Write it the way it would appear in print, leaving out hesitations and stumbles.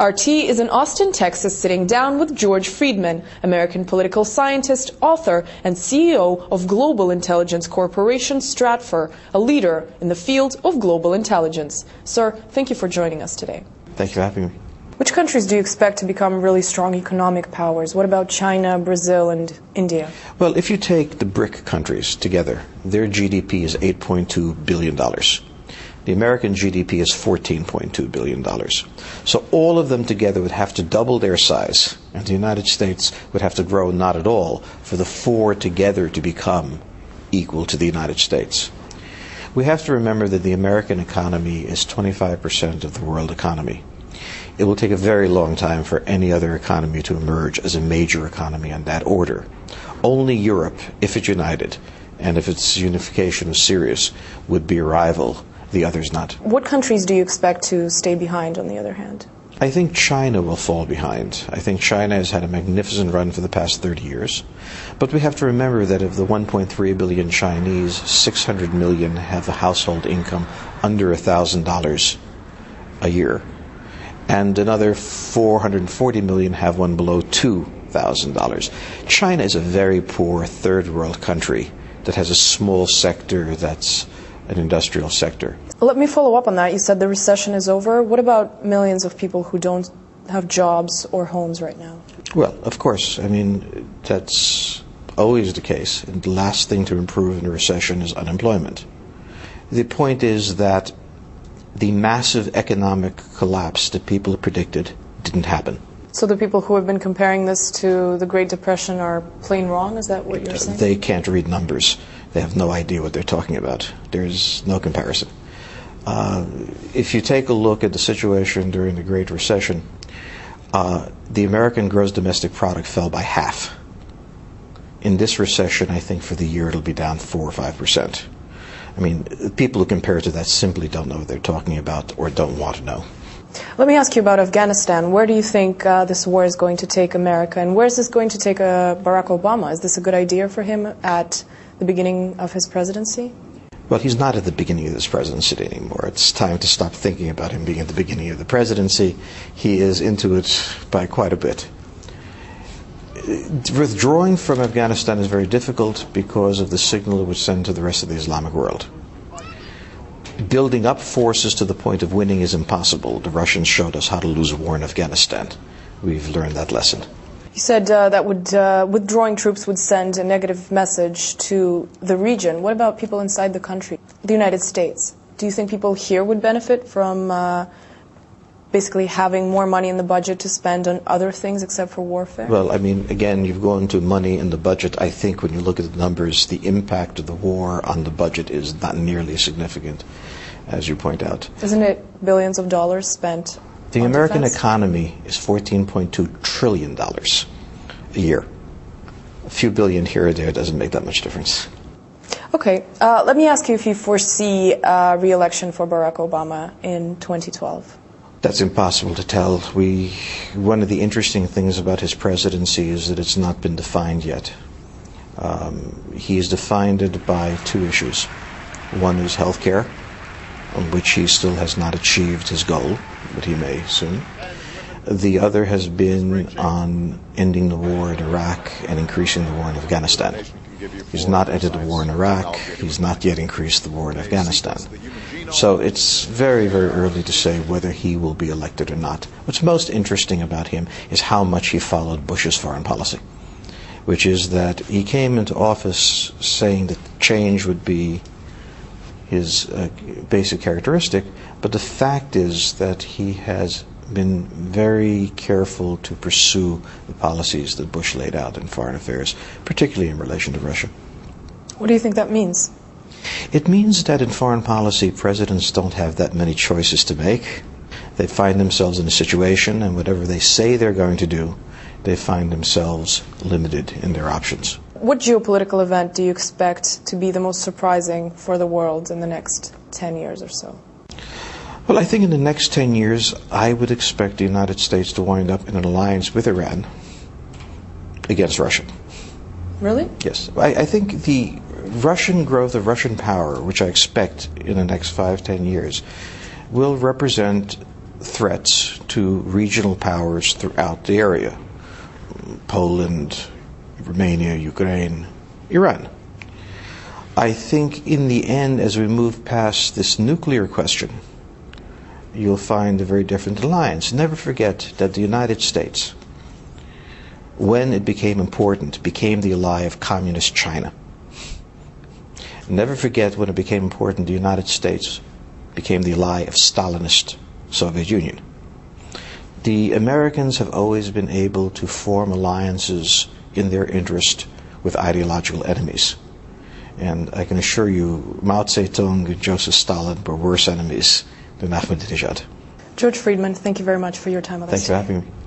RT is in Austin, Texas, sitting down with George Friedman, American political scientist, author, and CEO of global intelligence corporation Stratfor, a leader in the field of global intelligence. Sir, thank you for joining us today. Thank you for having me. Which countries do you expect to become really strong economic powers? What about China, Brazil, and India? Well, if you take the BRIC countries together, their GDP is $8.2 billion. The American GDP is $14.2 billion. So all of them together would have to double their size, and the United States would have to grow not at all for the four together to become equal to the United States. We have to remember that the American economy is 25% of the world economy. It will take a very long time for any other economy to emerge as a major economy in that order. Only Europe, if it's united, and if its unification was serious, would be a rival. The others not. What countries do you expect to stay behind, on the other hand? I think China will fall behind. I think China has had a magnificent run for the past 30 years. But we have to remember that of the 1.3 billion Chinese, 600 million have a household income under $1,000 a year. And another 440 million have one below $2,000. China is a very poor third world country that has a small sector that's an industrial sector. Let me follow up on that. You said the recession is over. What about millions of people who don't have jobs or homes right now? Well, of course. I mean, that's always the case. And the last thing to improve in a recession is unemployment. The point is that the massive economic collapse that people predicted didn't happen. So the people who have been comparing this to the Great Depression are plain wrong? Is that what you're saying? They can't read numbers. They have no idea what they're talking about. There's no comparison. If you take a look at the situation during the Great Recession, the American gross domestic product fell by half. In this recession, I think for the year it'll be down 4 or 5%. I mean, people who compare it to that simply don't know what they're talking about or don't want to know. Let me ask you about Afghanistan. Where do you think this war is going to take America, and where is this going to take Barack Obama? Is this a good idea for him at the beginning of his presidency? Well, he's not at the beginning of his presidency anymore. It's time to stop thinking about him being at the beginning of the presidency. He is into it by quite a bit. Withdrawing from Afghanistan is very difficult because of the signal it would send to the rest of the Islamic world. Building up forces to the point of winning is impossible. The Russians showed us how to lose a war in Afghanistan. We've learned that lesson. You said that withdrawing troops would send a negative message to the region. What about people inside the country, the United States? Do you think people here would benefit from basically having more money in the budget to spend on other things except for warfare? Well, I mean, again, you've gone to money in the budget. I think when you look at the numbers, the impact of the war on the budget is not nearly as significant, as you point out. Isn't it billions of dollars spent? The American economy is $14.2 trillion a year. A few billion here or there doesn't make that much difference. Okay. Let me ask you if you foresee re-election for Barack Obama in 2012. That's impossible to tell. One of the interesting things about his presidency is that it's not been defined yet. He's defined it by two issues. One is health care, on which he still has not achieved his goal, but he may soon. The other has been on ending the war in Iraq and increasing the war in Afghanistan. He's not ended the war in Iraq. He's not yet increased the war in Afghanistan. So it's very, very early to say whether he will be elected or not. What's most interesting about him is how much he followed Bush's foreign policy, which is that he came into office saying that change would be his basic characteristic, but the fact is that he has been very careful to pursue the policies that Bush laid out in foreign affairs, particularly in relation to Russia. What do you think that means? It means that in foreign policy, presidents don't have that many choices to make. They find themselves in a situation, and whatever they say they're going to do, they find themselves limited in their options. What geopolitical event do you expect to be the most surprising for the world in the next 10 years or so? Well, I think in the next 10 years, I would expect the United States to wind up in an alliance with Iran against Russia. Really? Yes. I think the Russian growth of Russian power, which I expect in the next 5-10 years, will represent threats to regional powers throughout the area. Poland, Romania, Ukraine, Iran. I think in the end, as we move past this nuclear question, you'll find a very different alliance. Never forget that the United States, when it became important, became the ally of communist China. Never forget when it became important, the United States became the ally of Stalinist Soviet Union. The Americans have always been able to form alliances in their interest with ideological enemies. And I can assure you, Mao Zedong and Joseph Stalin were worse enemies than Ahmadinejad. George Friedman, thank you very much for your time with us. Thanks for having me.